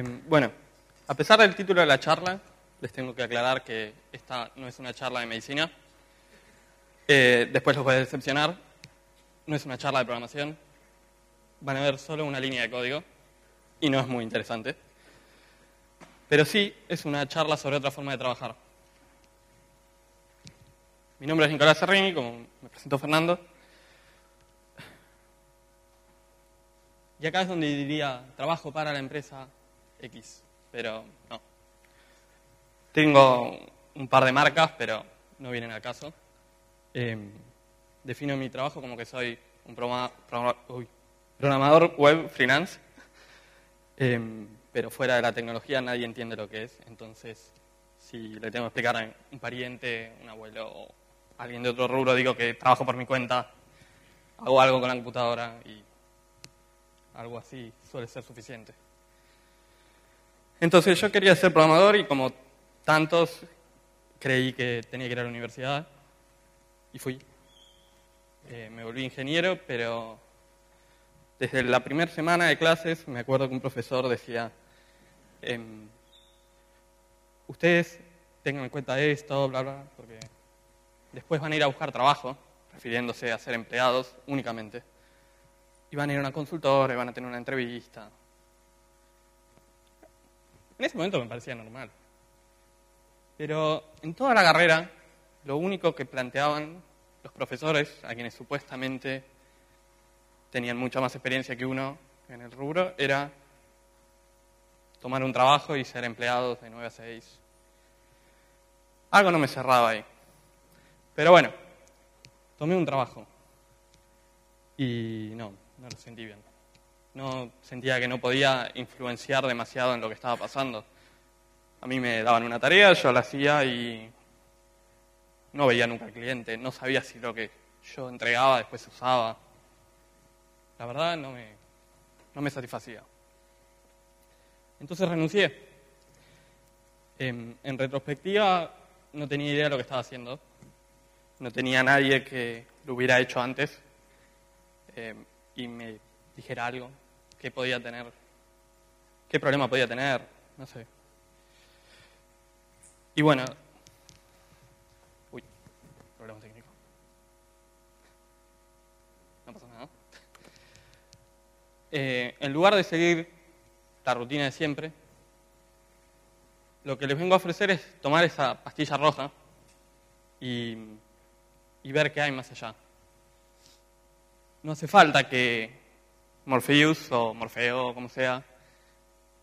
Bueno, a pesar del título de la charla, les tengo que aclarar que esta no es una charla de medicina. Después los voy a decepcionar. No es una charla de programación. Van a ver solo una línea de código y no es muy interesante. Pero sí es una charla sobre otra forma de trabajar. Mi nombre es Nicolás Serrini, como me presentó Fernando. Y acá es donde diría, trabajo para la empresa X, pero no. Tengo un par de marcas, pero no vienen al caso. Defino mi trabajo como que soy un programador web freelance, pero fuera de la tecnología nadie entiende lo que es. Entonces, si le tengo que explicar a un pariente, un abuelo o alguien de otro rubro, digo que trabajo por mi cuenta, hago algo con la computadora y algo así suele ser suficiente. Entonces yo quería ser programador y como tantos creí que tenía que ir a la universidad y fui. Me volví ingeniero, pero desde la primera semana de clases me acuerdo que un profesor decía, ustedes tengan en cuenta esto, bla, bla, porque después van a ir a buscar trabajo, refiriéndose a ser empleados únicamente. Y van a ir a una consultora y van a tener una entrevista. En ese momento me parecía normal. Pero en toda la carrera, lo único que planteaban los profesores, a quienes supuestamente tenían mucha más experiencia que uno en el rubro, era tomar un trabajo y ser empleados de 9 a 6. Algo no me cerraba ahí. Pero bueno, tomé un trabajo. Y no lo sentí bien. No sentía que no podía influenciar demasiado en lo que estaba pasando. A mí me daban una tarea, yo la hacía y no veía nunca al cliente. No sabía si lo que yo entregaba después se usaba. La verdad no me satisfacía. Entonces renuncié. En retrospectiva no tenía idea de lo que estaba haciendo. No tenía nadie que lo hubiera hecho antes. Y me dijera algo, qué podía tener, qué problema podía tener, no sé. Y bueno, problema técnico. No pasa nada. En lugar de seguir la rutina de siempre, lo que les vengo a ofrecer es tomar esa pastilla roja y ver qué hay más allá. No hace falta que Morpheus o Morfeo, como sea,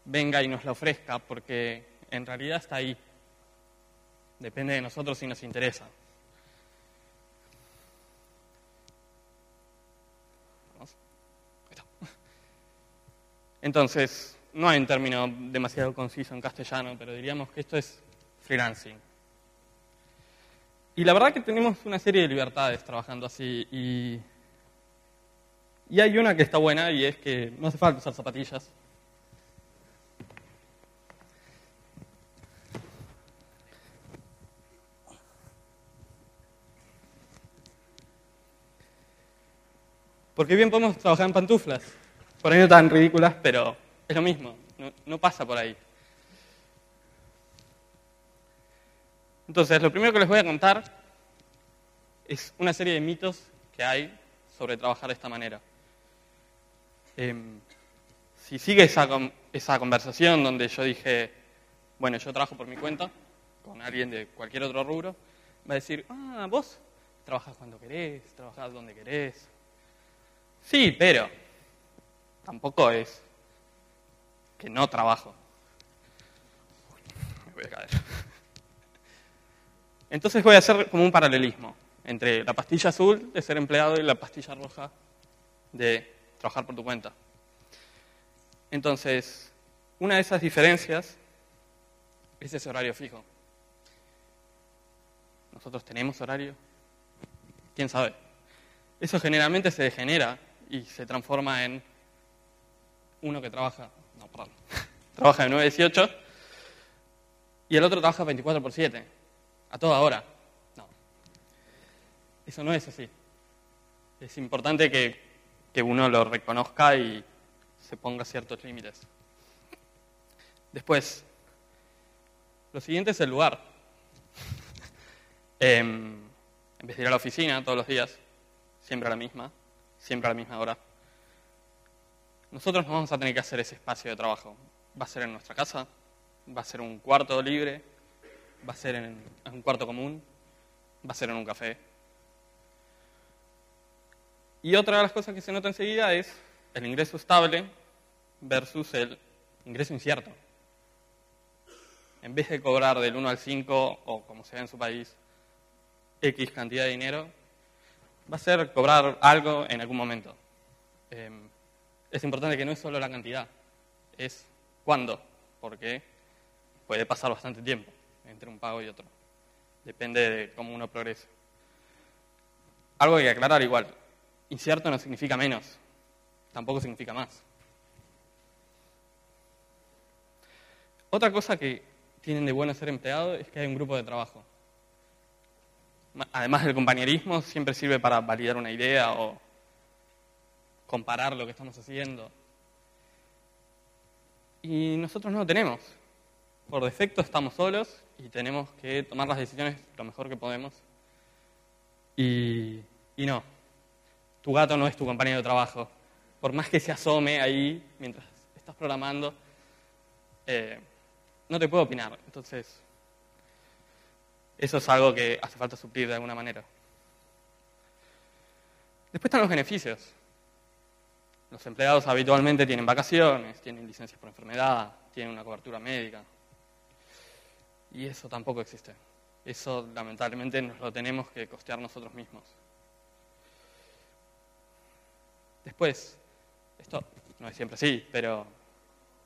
venga y nos la ofrezca, porque en realidad está ahí. Depende de nosotros si nos interesa. ¿Vamos? Ahí está. Entonces, no hay un término demasiado conciso en castellano, pero diríamos que esto es freelancing. Y la verdad que tenemos una serie de libertades trabajando así y hay una que está buena y es que no hace falta usar zapatillas. Porque bien podemos trabajar en pantuflas. Por ahí no tan ridículas, pero es lo mismo. No pasa por ahí. Entonces, lo primero que les voy a contar es una serie de mitos que hay sobre trabajar de esta manera. Si sigue esa conversación donde yo dije, bueno, yo trabajo por mi cuenta, con alguien de cualquier otro rubro, va a decir, vos trabajás cuando querés, trabajás donde querés. Sí, pero tampoco es que no trabajo. Me voy a caer. Entonces voy a hacer como un paralelismo entre la pastilla azul de ser empleado y la pastilla roja de trabajar por tu cuenta. Entonces, una de esas diferencias es ese horario fijo. ¿Nosotros tenemos horario? ¿Quién sabe? Eso generalmente se degenera y se transforma en uno que trabaja de 9 a 18 y el otro trabaja 24/7, a toda hora. No, eso no es así. Es importante que uno lo reconozca y se ponga ciertos límites. Después, lo siguiente es el lugar. En vez de ir a la oficina todos los días, siempre a la misma hora, nosotros nos vamos a tener que hacer ese espacio de trabajo. Va a ser en nuestra casa, va a ser un cuarto libre, va a ser en un cuarto común, va a ser en un café. Y otra de las cosas que se nota enseguida es el ingreso estable versus el ingreso incierto. En vez de cobrar del 1 al 5, o como se ve en su país, X cantidad de dinero, va a ser cobrar algo en algún momento. Es importante que no es solo la cantidad, es cuándo, porque puede pasar bastante tiempo entre un pago y otro. Depende de cómo uno progrese. Algo hay que aclarar igual. Incierto no significa menos, tampoco significa más. Otra cosa que tienen de bueno ser empleado es que hay un grupo de trabajo. Además del compañerismo, siempre sirve para validar una idea o comparar lo que estamos haciendo. Y nosotros no lo tenemos. Por defecto estamos solos y tenemos que tomar las decisiones lo mejor que podemos. Y no, tu gato no es tu compañero de trabajo. Por más que se asome ahí mientras estás programando, no te puedo opinar. Entonces, eso es algo que hace falta suplir de alguna manera. Después están los beneficios. Los empleados habitualmente tienen vacaciones, tienen licencias por enfermedad, tienen una cobertura médica. Y eso tampoco existe. Eso, lamentablemente, nos lo tenemos que costear nosotros mismos. Después, esto no es siempre así, pero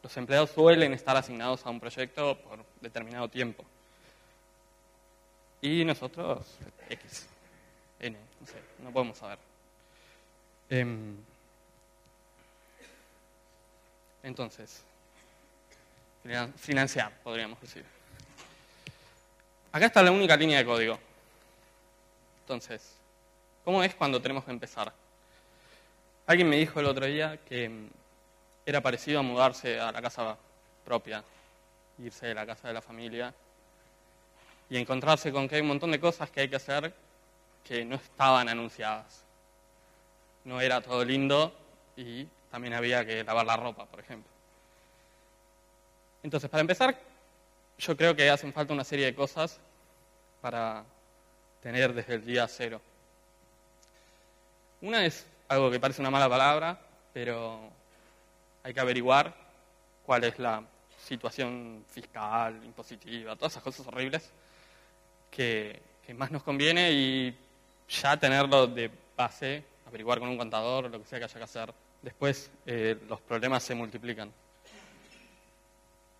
los empleados suelen estar asignados a un proyecto por determinado tiempo. Y nosotros, X, N, no sé, no podemos saber. Entonces, financiar, podríamos decir. Acá está la única línea de código. Entonces, ¿cómo es cuando tenemos que empezar? Alguien me dijo el otro día que era parecido a mudarse a la casa propia, irse de la casa de la familia y encontrarse con que hay un montón de cosas que hay que hacer que no estaban anunciadas. No era todo lindo y también había que lavar la ropa, por ejemplo. Entonces, para empezar, yo creo que hacen falta una serie de cosas para tener desde el día cero. Una es algo que parece una mala palabra, pero hay que averiguar cuál es la situación fiscal, impositiva, todas esas cosas horribles que más nos conviene y ya tenerlo de base, averiguar con un contador, lo que sea que haya que hacer. Después los problemas se multiplican.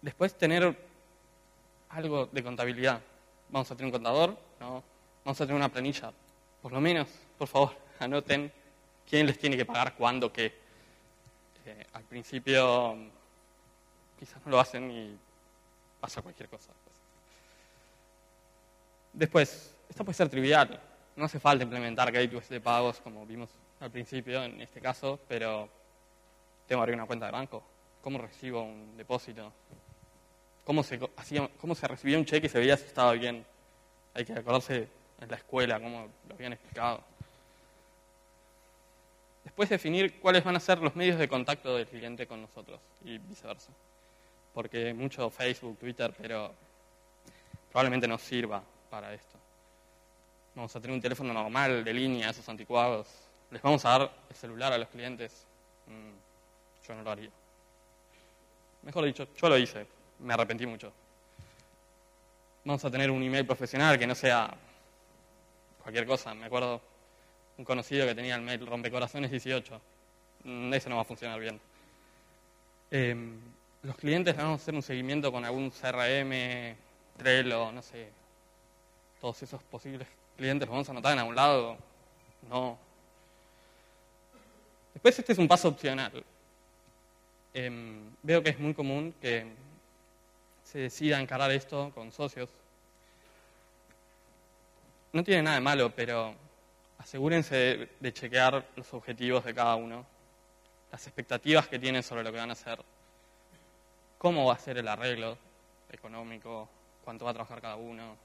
Después tener algo de contabilidad. ¿Vamos a tener un contador? No. ¿Vamos a tener una planilla? Por lo menos, por favor, anoten quién les tiene que pagar cuándo, qué. Al principio quizás no lo hacen y pasa cualquier cosa. Después, esto puede ser trivial. No hace falta implementar gateways de pagos como vimos al principio en este caso, pero tengo que abrir una cuenta de banco. ¿Cómo recibo un depósito? ¿Cómo se recibía un cheque y se veía si estaba bien? Hay que acordarse en la escuela cómo lo habían explicado. Después definir cuáles van a ser los medios de contacto del cliente con nosotros y viceversa. Porque mucho Facebook, Twitter, pero probablemente no sirva para esto. Vamos a tener un teléfono normal, de línea, esos anticuados. ¿Les vamos a dar el celular a los clientes? Yo no lo haría. Mejor dicho, yo lo hice. Me arrepentí mucho. Vamos a tener un email profesional que no sea cualquier cosa. Me acuerdo un conocido que tenía el mail rompecorazones 18. Ese no va a funcionar bien. Los clientes vamos a hacer un seguimiento con algún CRM, Trello, no sé. Todos esos posibles clientes los vamos a anotar en algún lado. No. Después este es un paso opcional. Veo que es muy común que se decida encarar esto con socios. No tiene nada de malo, pero asegúrense de chequear los objetivos de cada uno, las expectativas que tienen sobre lo que van a hacer, cómo va a ser el arreglo económico, cuánto va a trabajar cada uno,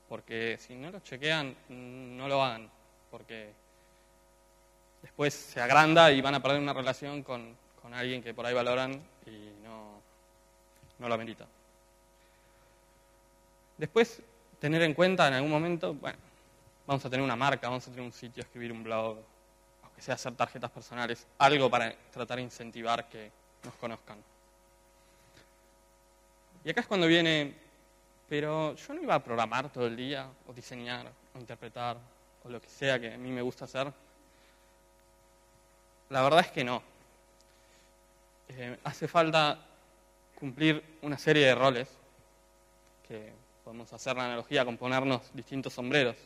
porque si no lo chequean, no lo hagan, porque después se agranda y van a perder una relación con alguien que por ahí valoran y no lo amerita. Después, tener en cuenta en algún momento, bueno, vamos a tener una marca, vamos a tener un sitio, escribir un blog, aunque sea hacer tarjetas personales, algo para tratar de incentivar que nos conozcan. Y acá es cuando viene, pero yo no iba a programar todo el día, o diseñar, o interpretar, o lo que sea que a mí me gusta hacer. La verdad es que no. Hace falta cumplir una serie de roles, que podemos hacer la analogía con ponernos distintos sombreros.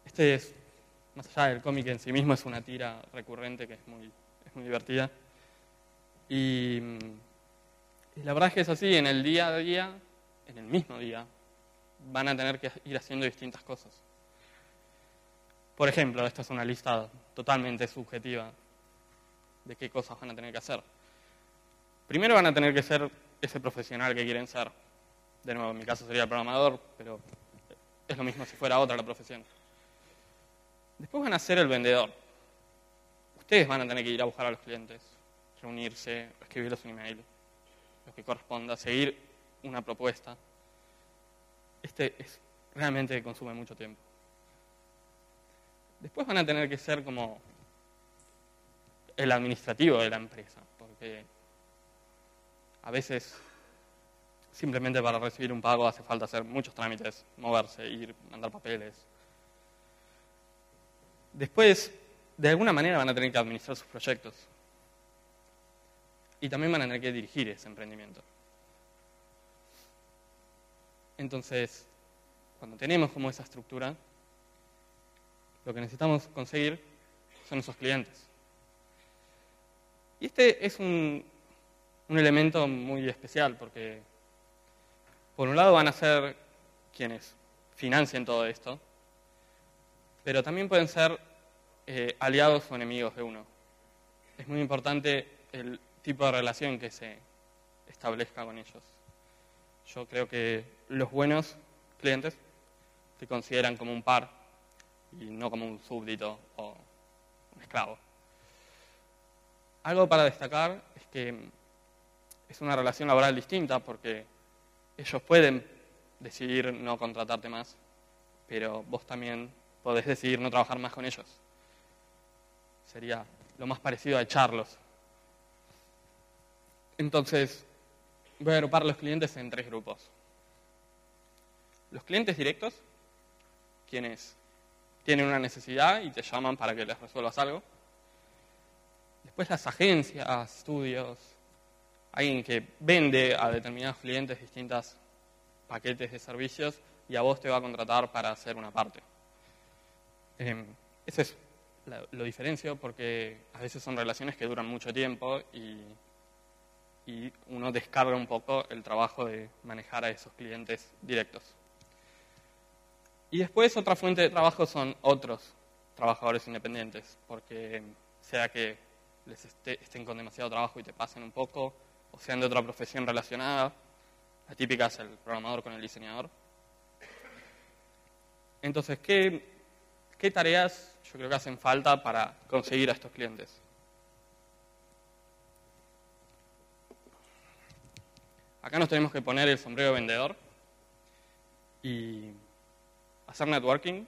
Este es, más allá del cómic en sí mismo, es una tira recurrente que es muy divertida. Y la verdad es que es así, en el día a día, en el mismo día, van a tener que ir haciendo distintas cosas. Por ejemplo, esta es una lista totalmente subjetiva de qué cosas van a tener que hacer. Primero van a tener que ser ese profesional que quieren ser. De nuevo, en mi caso sería programador, pero es lo mismo si fuera otra la profesión. Después van a ser el vendedor. Ustedes van a tener que ir a buscar a los clientes, reunirse, escribirles un email, lo que corresponda, seguir una propuesta. Realmente consume mucho tiempo. Después van a tener que ser como el administrativo de la empresa, porque a veces simplemente para recibir un pago hace falta hacer muchos trámites, moverse, ir, mandar papeles. Después, de alguna manera van a tener que administrar sus proyectos. Y también van a tener que dirigir ese emprendimiento. Entonces, cuando tenemos como esa estructura, lo que necesitamos conseguir son esos clientes. Y este es un elemento muy especial porque, por un lado, van a ser quienes financien todo esto, pero también pueden ser aliados o enemigos de uno. Es muy importante el tipo de relación que se establezca con ellos. Yo creo que los buenos clientes te consideran como un par y no como un súbdito o un esclavo. Algo para destacar es que es una relación laboral distinta porque ellos pueden decidir no contratarte más, pero vos también podés decidir no trabajar más con ellos. Sería lo más parecido a echarlos. Entonces, voy a agrupar los clientes en 3 grupos. Los clientes directos, quienes tienen una necesidad y te llaman para que les resuelvas algo. Después las agencias, estudios, alguien que vende a determinados clientes distintos paquetes de servicios y a vos te va a contratar para hacer una parte. Eso es lo diferencio porque a veces son relaciones que duran mucho tiempo y uno descarga un poco el trabajo de manejar a esos clientes directos. Y después otra fuente de trabajo son otros trabajadores independientes, porque sea que les estén con demasiado trabajo y te pasen un poco, o sean de otra profesión relacionada, la típica es el programador con el diseñador. Entonces, ¿qué tareas yo creo que hacen falta para conseguir a estos clientes? Acá nos tenemos que poner el sombrero de vendedor y hacer networking.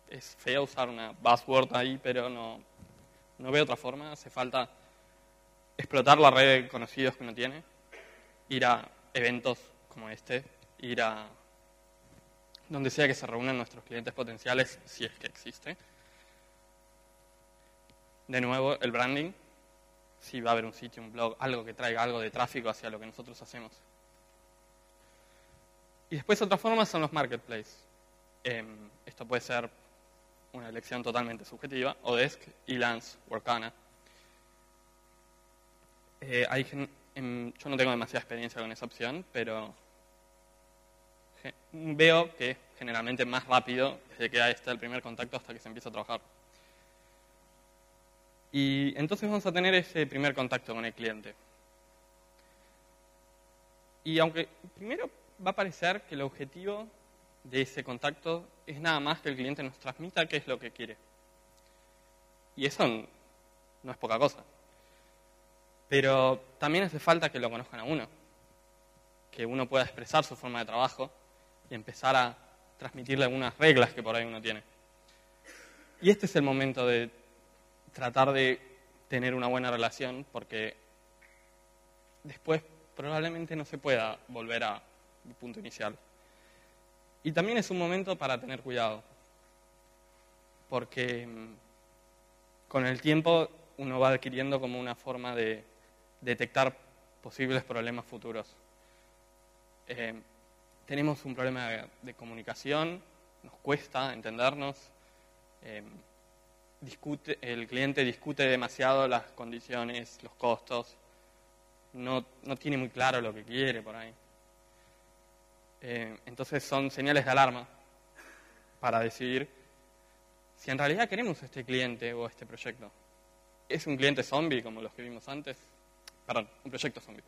Es feo usar una buzzword ahí, pero no veo otra forma. Hace falta explotar la red de conocidos que uno tiene, ir a eventos como este, ir a donde sea que se reúnan nuestros clientes potenciales, si es que existe. De nuevo, el branding. Si va a haber un sitio, un blog, algo que traiga algo de tráfico hacia lo que nosotros hacemos. Y después otra forma son los marketplaces. Esto puede ser una elección totalmente subjetiva, Odesk, Elance, Workana. Yo no tengo demasiada experiencia con esa opción, pero veo que es generalmente más rápido desde que está el primer contacto hasta que se empieza a trabajar. Y entonces vamos a tener ese primer contacto con el cliente. Y aunque primero va a parecer que el objetivo de ese contacto es nada más que el cliente nos transmita qué es lo que quiere. Y eso no es poca cosa. Pero también hace falta que lo conozcan a uno, que uno pueda expresar su forma de trabajo y empezar a transmitirle algunas reglas que por ahí uno tiene. Y este es el momento de tratar de tener una buena relación, porque después probablemente no se pueda volver al punto inicial. Y también es un momento para tener cuidado, porque con el tiempo uno va adquiriendo como una forma de detectar posibles problemas futuros. Tenemos un problema de comunicación, nos cuesta entendernos, el cliente discute demasiado las condiciones, los costos, no tiene muy claro lo que quiere por ahí. Entonces son señales de alarma para decidir si en realidad queremos este cliente o este proyecto. ¿Es un cliente zombie como los que vimos antes? Perdón, un proyecto zombie.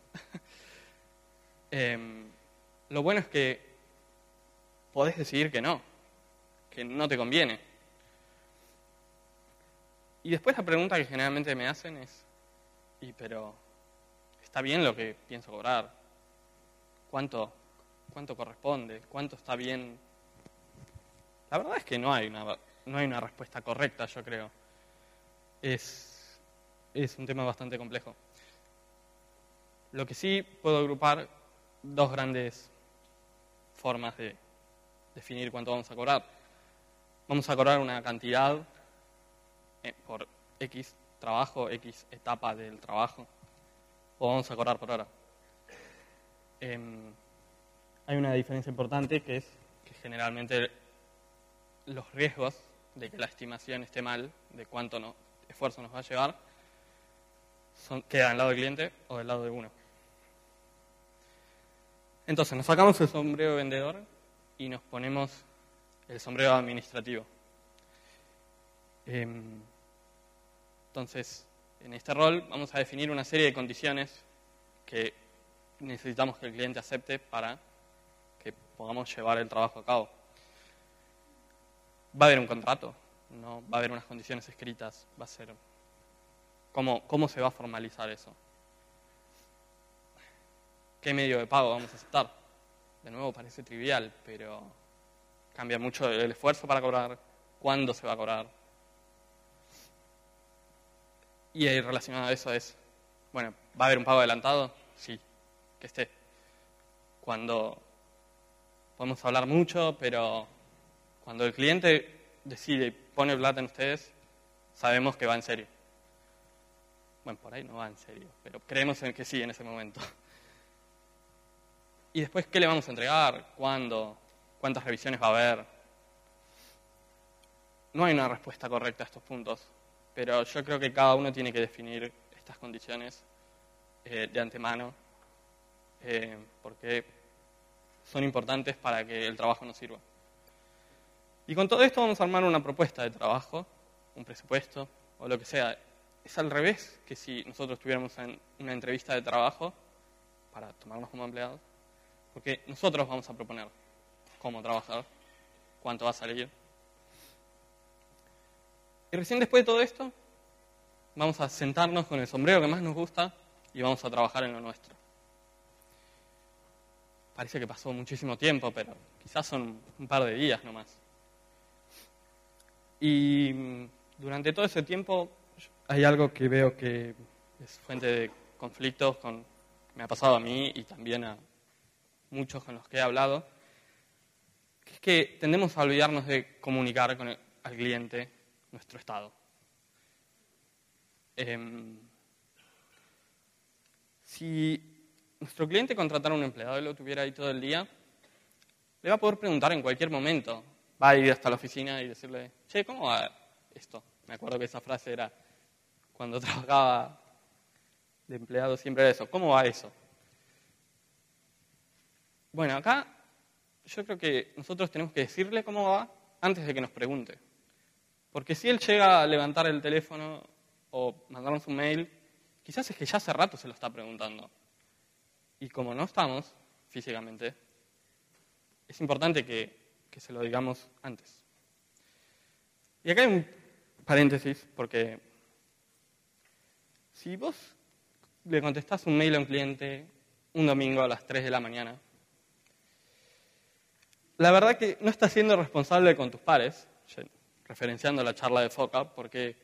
Lo bueno es que podés decidir que no te conviene. Y después la pregunta que generalmente me hacen es, pero ¿está bien lo que pienso cobrar? ¿Cuánto corresponde? ¿Cuánto está bien? La verdad es que no hay una respuesta correcta, yo creo. Es un tema bastante complejo. Lo que sí puedo agrupar dos grandes formas de definir cuánto vamos a cobrar. Vamos a cobrar una cantidad por X trabajo, X etapa del trabajo, o vamos a cobrar por hora. Hay una diferencia importante que es que generalmente los riesgos de que la estimación esté mal, de cuánto esfuerzo nos va a llevar, quedan del lado del cliente o del lado de uno. Entonces nos sacamos el sombrero vendedor y nos ponemos el sombrero administrativo. Entonces, en este rol vamos a definir una serie de condiciones que necesitamos que el cliente acepte para que podamos llevar el trabajo a cabo. Va a haber un contrato, no va a haber unas condiciones escritas, va a ser cómo se va a formalizar eso. ¿Qué medio de pago vamos a aceptar? De nuevo parece trivial, pero cambia mucho el esfuerzo para cobrar, cuándo se va a cobrar. Y ahí relacionado a eso es, ¿va a haber un pago adelantado? Sí, que esté. Cuando podemos hablar mucho, pero cuando el cliente decide y pone plata en ustedes, sabemos que va en serio. Bueno, por ahí no va en serio, pero creemos en que sí en ese momento. Y después, ¿qué le vamos a entregar? ¿Cuándo? ¿Cuántas revisiones va a haber? No hay una respuesta correcta a estos puntos, pero yo creo que cada uno tiene que definir estas condiciones de antemano, porque son importantes para que el trabajo nos sirva. Y con todo esto vamos a armar una propuesta de trabajo, un presupuesto o lo que sea. Es al revés que si nosotros estuviéramos en una entrevista de trabajo para tomarnos como empleados, porque nosotros vamos a proponer cómo trabajar, cuánto va a salir. Y recién después de todo esto, vamos a sentarnos con el sombrero que más nos gusta y vamos a trabajar en lo nuestro. Parece que pasó muchísimo tiempo, pero quizás son un par de días nomás. Y durante todo ese tiempo hay algo que veo que es fuente de conflictos, me ha pasado a mí y también a muchos con los que he hablado, que es que tendemos a olvidarnos de comunicar al cliente nuestro estado. Si nuestro cliente contratara a un empleado y lo tuviera ahí todo el día, le va a poder preguntar en cualquier momento. Va a ir hasta la oficina y decirle, che, ¿cómo va esto? Me acuerdo que esa frase era, cuando trabajaba de empleado siempre era eso, ¿cómo va eso? Bueno, acá yo creo que nosotros tenemos que decirle cómo va antes de que nos pregunte. Porque si él llega a levantar el teléfono o mandarnos un mail, quizás es que ya hace rato se lo está preguntando. Y como no estamos, físicamente, es importante que se lo digamos antes. Y acá hay un paréntesis, porque si vos le contestás un mail a un cliente un domingo a las 3 de la mañana, la verdad que no estás siendo responsable con tus pares, referenciando la charla de FOCA, porque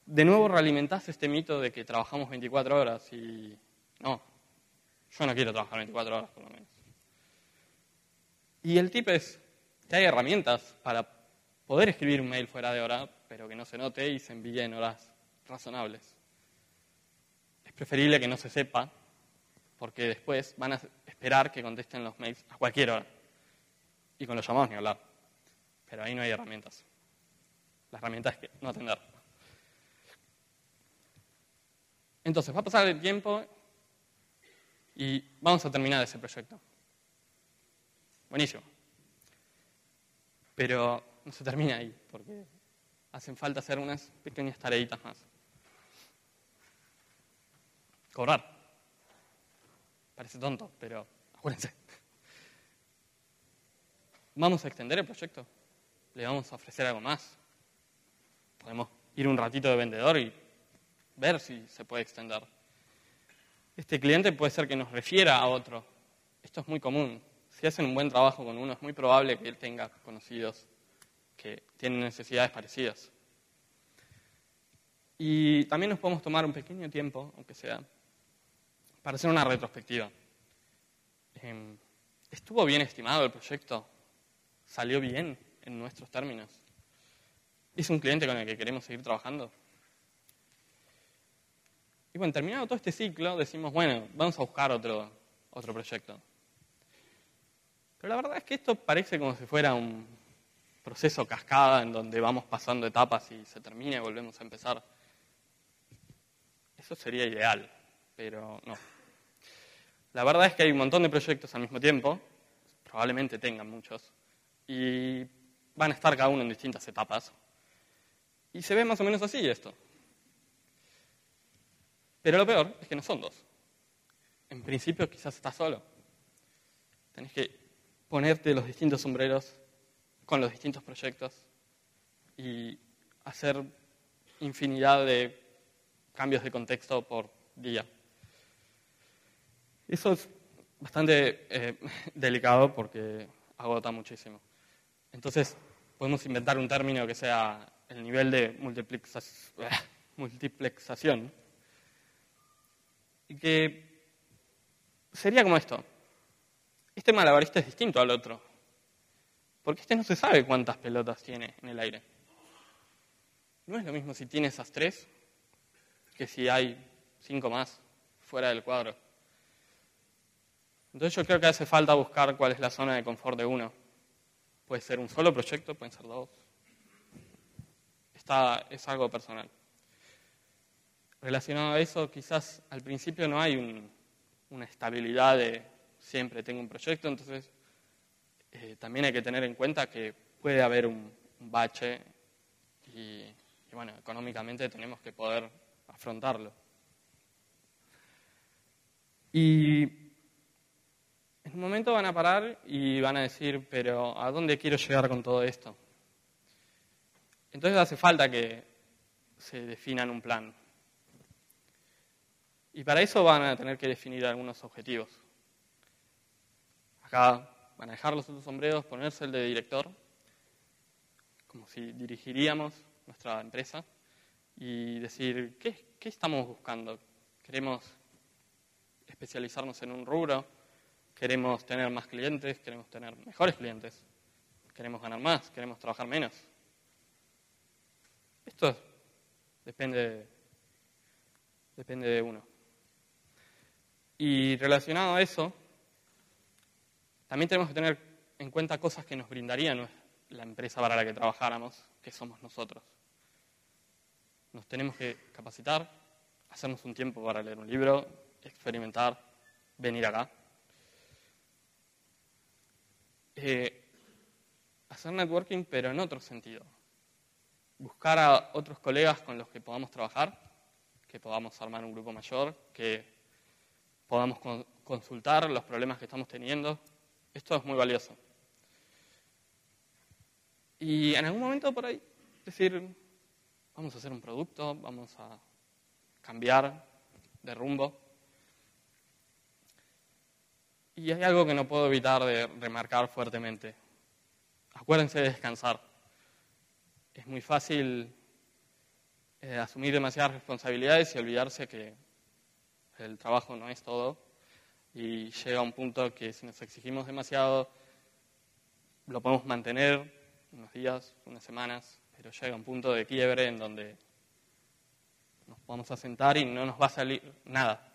de nuevo realimentás este mito de que trabajamos 24 horas y no, yo no quiero trabajar 24 horas por lo menos. Y el tip es que hay herramientas para poder escribir un mail fuera de hora, pero que no se note y se envíe en horas razonables. Es preferible que no se sepa, porque después van a esperar que contesten los mails a cualquier hora. Y con los llamados ni hablar. Pero ahí no hay herramientas. La herramienta es que no atender. Entonces, va a pasar el tiempo y vamos a terminar ese proyecto. Buenísimo. Pero no se termina ahí, porque hacen falta hacer unas pequeñas tareitas más. Cobrar. Parece tonto, pero acuérdense. Vamos a extender el proyecto. Le vamos a ofrecer algo más. Podemos ir un ratito de vendedor y ver si se puede extender. Este cliente puede ser que nos refiera a otro. Esto es muy común. Si hacen un buen trabajo con uno, es muy probable que él tenga conocidos que tienen necesidades parecidas. Y también nos podemos tomar un pequeño tiempo, aunque sea, para hacer una retrospectiva. ¿Estuvo bien estimado el proyecto? ¿Salió bien en nuestros términos? ¿Es un cliente con el que queremos seguir trabajando? Y bueno, terminado todo este ciclo, decimos, bueno, vamos a buscar otro proyecto. Pero la verdad es que esto parece como si fuera un proceso cascada en donde vamos pasando etapas y se termina y volvemos a empezar. Eso sería ideal, pero no. La verdad es que hay un montón de proyectos al mismo tiempo, probablemente tengan muchos, y van a estar cada uno en distintas etapas. Y se ve más o menos así esto. Pero lo peor es que no son dos. En principio quizás estás solo. Tenés que ponerte los distintos sombreros con los distintos proyectos y hacer infinidad de cambios de contexto por día. Eso es bastante delicado porque agota muchísimo. Entonces, podemos inventar un término que sea el nivel de multiplexación. Y que sería como esto. Este malabarista es distinto al otro. Porque este no se sabe cuántas pelotas tiene en el aire. No es lo mismo si tiene esas 3 que si hay 5 más fuera del cuadro. Entonces yo creo que hace falta buscar cuál es la zona de confort de uno. Puede ser un solo proyecto, pueden ser 2. Es algo personal. Relacionado a eso, quizás al principio no hay una estabilidad de siempre tengo un proyecto, entonces también hay que tener en cuenta que puede haber un bache y bueno, económicamente tenemos que poder afrontarlo. Y en un momento van a parar y van a decir, pero ¿a dónde quiero llegar con todo esto? Entonces hace falta que se definan un plan. Y para eso van a tener que definir algunos objetivos. Acá van a dejar los otros sombreros, ponerse el de director, como si dirigiríamos nuestra empresa, y decir, ¿qué estamos buscando? ¿Queremos especializarnos en un rubro? ¿Queremos tener más clientes? ¿Queremos tener mejores clientes? ¿Queremos ganar más? ¿Queremos trabajar menos? Esto depende de uno. Y relacionado a eso, también tenemos que tener en cuenta cosas que nos brindaría la empresa para la que trabajáramos, que somos nosotros. Nos tenemos que capacitar, hacernos un tiempo para leer un libro, experimentar, venir acá. Hacer networking, pero en otro sentido. Buscar a otros colegas con los que podamos trabajar, que podamos armar un grupo mayor, que podamos consultar los problemas que estamos teniendo. Esto es muy valioso. Y en algún momento por ahí decir, vamos a hacer un producto, vamos a cambiar de rumbo. Y hay algo que no puedo evitar de remarcar fuertemente. Acuérdense de descansar. Es muy fácil asumir demasiadas responsabilidades y olvidarse que el trabajo no es todo. Y llega un punto que si nos exigimos demasiado, lo podemos mantener unos días, unas semanas, pero llega un punto de quiebre en donde nos vamos a sentar y no nos va a salir nada.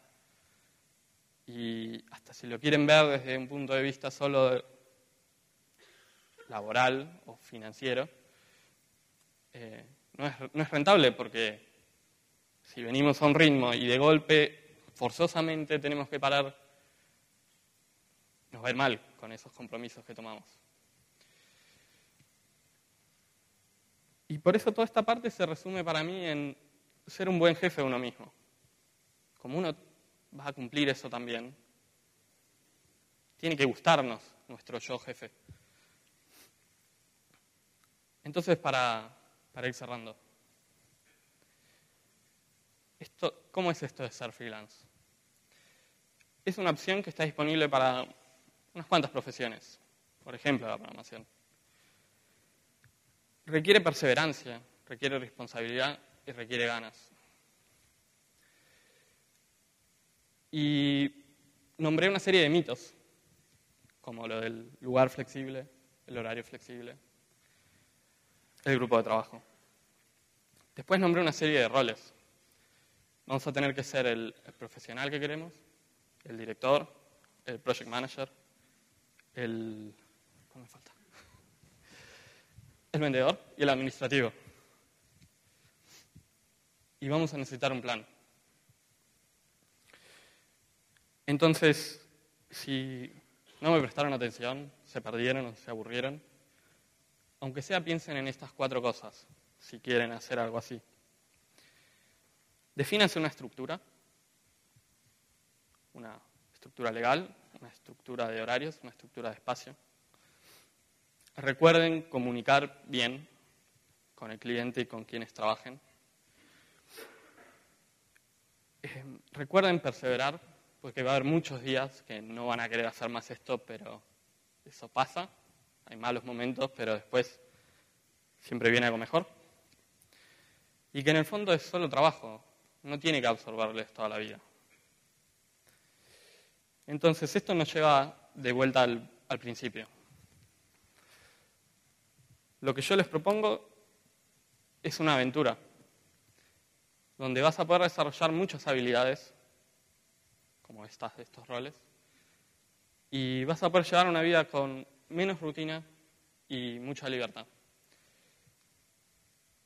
Y hasta si lo quieren ver desde un punto de vista solo laboral o financiero, no es rentable, porque si venimos a un ritmo y de golpe forzosamente tenemos que parar, nos va a ir mal con esos compromisos que tomamos. Y por eso toda esta parte se resume para mí en ser un buen jefe de uno mismo. Como uno va a cumplir eso también, tiene que gustarnos nuestro yo jefe. Entonces, para ir cerrando, ¿cómo es esto de ser freelance? Es una opción que está disponible para unas cuantas profesiones, por ejemplo, la programación. Requiere perseverancia, requiere responsabilidad y requiere ganas. Y nombré una serie de mitos, como lo del lugar flexible, el horario flexible, el grupo de trabajo. Después nombré una serie de roles. Vamos a tener que ser el profesional que queremos, el director, el project manager, ¿cómo me falta? El vendedor y el administrativo. Y vamos a necesitar un plan. Entonces, si no me prestaron atención, se perdieron o se aburrieron, aunque sea piensen en estas 4 cosas, si quieren hacer algo así. Defínanse una estructura legal, una estructura de horarios, una estructura de espacio. Recuerden comunicar bien con el cliente y con quienes trabajen. Recuerden perseverar, porque va a haber muchos días que no van a querer hacer más esto, pero eso pasa. Hay malos momentos, pero después siempre viene algo mejor. Y que en el fondo es solo trabajo, no tiene que absorberles toda la vida. Entonces, esto nos lleva de vuelta al principio. Lo que yo les propongo es una aventura, donde vas a poder desarrollar muchas habilidades, como estos roles, y vas a poder llevar una vida con menos rutina y mucha libertad.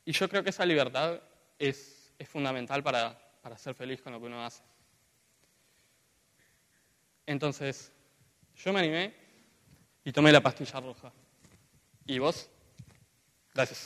Y yo creo que esa libertad es fundamental para ser feliz con lo que uno hace. Entonces, yo me animé y tomé la pastilla roja. ¿Y vos? Gracias.